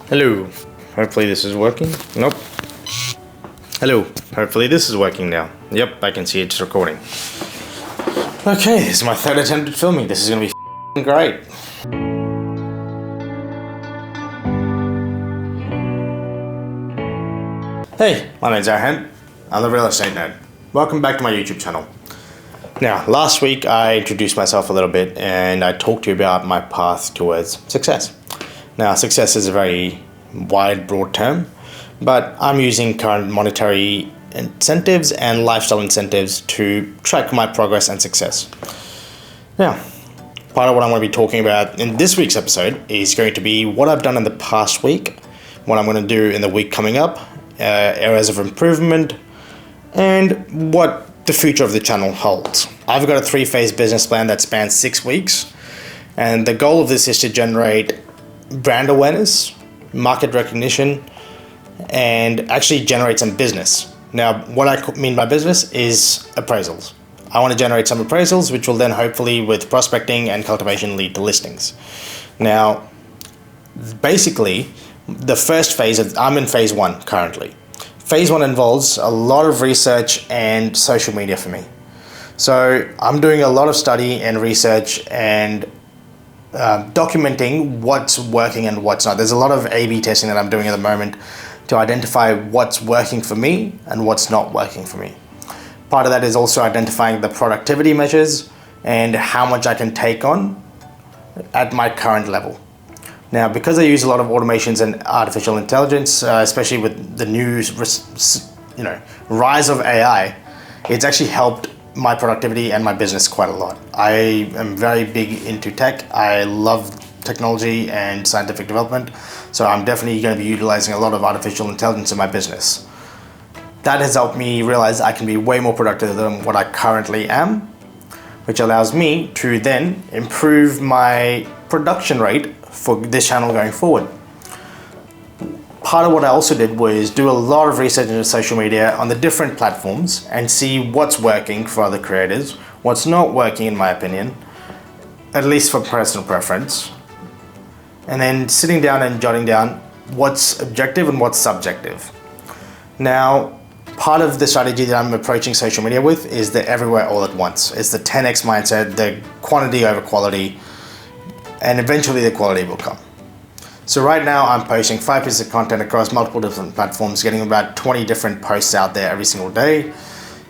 Hello, hopefully this is working. Nope. Hello, hopefully this is working now. Yep, I can see it's recording. Okay, this is my third attempt at filming. This is gonna be great. Hey, my name's Arhan. I'm the Real Estate Nerd. Welcome back to my YouTube channel. Now, last week I introduced myself a little bit and I talked to you about my path towards success. Now, success is a very wide, broad term, but I'm using current monetary incentives and lifestyle incentives to track my progress and success. Now, part of what I'm going to be talking about in this week's episode is going to be what I've done in the past week, what I'm going to do in the week coming up, areas of improvement, and what the future of the channel holds. I've got a 3-phase business plan that spans 6 weeks, and the goal of this is to generate brand awareness, market recognition, and actually generate some business. Now, what I mean by business is appraisals. I want to generate some appraisals, which will then hopefully, with prospecting and cultivation, lead to listings. Now, basically, the first phase, I'm in phase 1 currently. Phase 1 involves a lot of research and social media for me. So I'm doing a lot of study and research and documenting what's working and what's not. There's a lot of A/B testing that I'm doing at the moment to identify what's working for me and what's not working for me. Part of that is also identifying the productivity measures and how much I can take on at my current level. Now, because I use a lot of automations and artificial intelligence, especially with the new rise of AI, it's actually helped my productivity and my business quite a lot. I am very big into tech. I love technology and scientific development, so I'm definitely going to be utilizing a lot of artificial intelligence in my business. That has helped me realize I can be way more productive than what I currently am, which allows me to then improve my production rate for this channel going forward. Part of what I also did was do a lot of research into social media on the different platforms and see what's working for other creators, what's not working in my opinion, at least for personal preference, and then sitting down and jotting down what's objective and what's subjective. Now, part of the strategy that I'm approaching social media with is the everywhere all at once. It's the 10x mindset, the quantity over quality, and eventually the quality will come. So right now I'm posting 5 pieces of content across multiple different platforms, getting about 20 different posts out there every single day.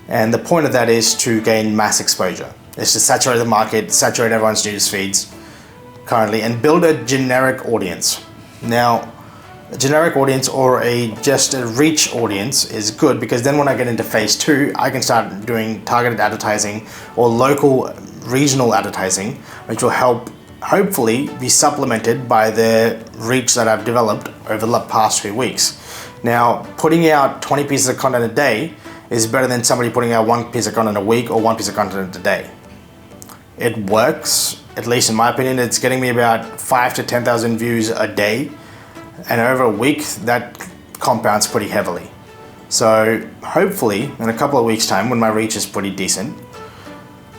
And the point of that is to gain mass exposure. It's to saturate the market, saturate everyone's news feeds currently, and build a generic audience. Now, a generic audience or just a reach audience is good, because then when I get into phase 2, I can start doing targeted advertising or local regional advertising, which will help hopefully be supplemented by the reach that I've developed over the past few weeks. Now, putting out 20 pieces of content a day is better than somebody putting out 1 piece of content a week or 1 piece of content a day. It works, at least in my opinion. It's getting me about 5 to 10,000 views a day, and over a week that compounds pretty heavily. So hopefully in a couple of weeks' time, when my reach is pretty decent,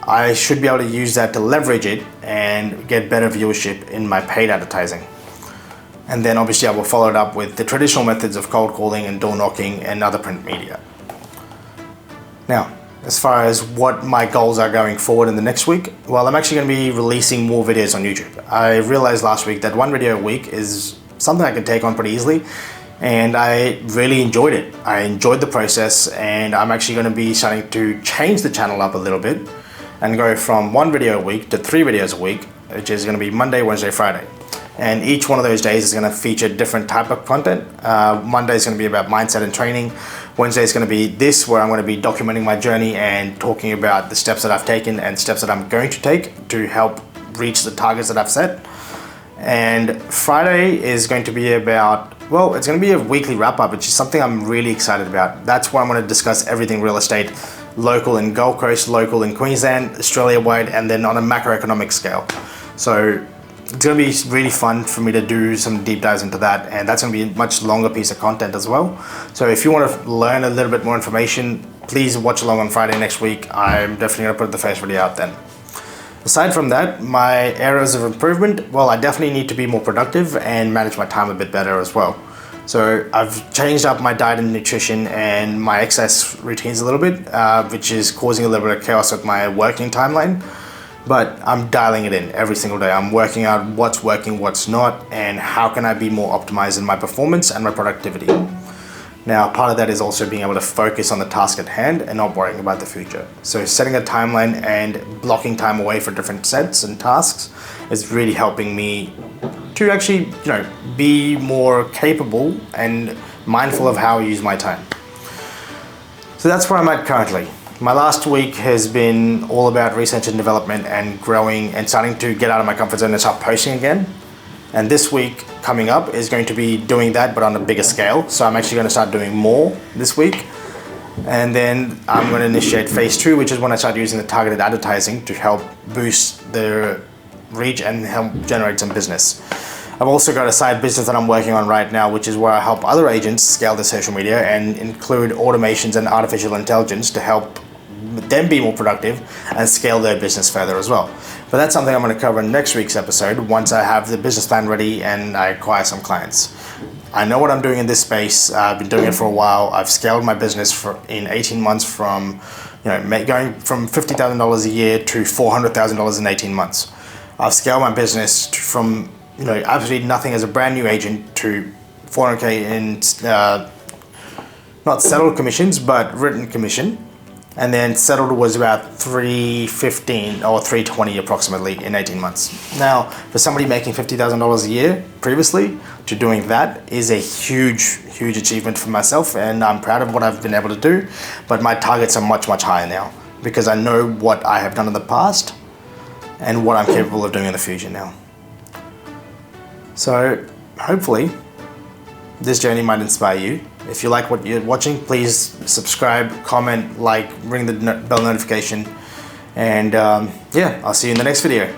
I should be able to use that to leverage it and get better viewership in my paid advertising. And then obviously I will follow it up with the traditional methods of cold calling and door knocking and other print media. Now, as far as what my goals are going forward in the next week, well, I'm actually going to be releasing more videos on YouTube. I realized last week that 1 video a week is something I can take on pretty easily, and I really enjoyed it. I enjoyed the process, and I'm actually going to be starting to change the channel up a little bit and go from 1 video a week to 3 videos a week, which is going to be Monday, Wednesday, Friday. And each one of those days is going to feature different type of content. Monday is going to be about mindset and training. Wednesday is going to be this, where I'm going to be documenting my journey and talking about the steps that I've taken and steps that I'm going to take to help reach the targets that I've set. And Friday is going to be about, well, it's going to be a weekly wrap-up, which is something I'm really excited about. That's where I'm going to discuss everything real estate, local in Gold Coast, local in Queensland, Australia-wide, and then on a macroeconomic scale. So it's going to be really fun for me to do some deep dives into that, and that's going to be a much longer piece of content as well. So if you want to learn a little bit more information, please watch along on Friday next week. I'm definitely going to put the first video out then. Aside from that, my areas of improvement, well, I definitely need to be more productive and manage my time a bit better as well. So I've changed up my diet and nutrition and my exercise routines a little bit, which is causing a little bit of chaos with my working timeline. But I'm dialing it in every single day. I'm working out what's working, what's not, and how can I be more optimized in my performance and my productivity. Now, part of that is also being able to focus on the task at hand and not worrying about the future. So setting a timeline and blocking time away for different sets and tasks is really helping me to actually, be more capable and mindful of how I use my time. So that's where I'm at currently. My last week has been all about research and development and growing and starting to get out of my comfort zone and start posting again. And this week coming up is going to be doing that, but on a bigger scale. So I'm actually going to start doing more this week. And then I'm going to initiate phase 2, which is when I start using the targeted advertising to help boost the reach and help generate some business. I've also got a side business that I'm working on right now, which is where I help other agents scale their social media and include automations and artificial intelligence to help them be more productive and scale their business further as well. But that's something I'm going to cover in next week's episode once I have the business plan ready and I acquire some clients. I know what I'm doing in this space. I've been doing it for a while. I've scaled my business in 18 months from going from $50,000 a year to $400,000 in 18 months. I've scaled my business from absolutely nothing as a brand new agent to 400K in not settled commissions, but written commission. And then settled was about 315 or 320 approximately in 18 months. Now, for somebody making $50,000 a year previously, to doing that is a huge, huge achievement for myself, and I'm proud of what I've been able to do. But my targets are much, much higher now because I know what I have done in the past and what I'm capable of doing in the future now. So hopefully this journey might inspire you. If you like what you're watching, please subscribe, comment, like, ring the bell notification, and I'll see you in the next video.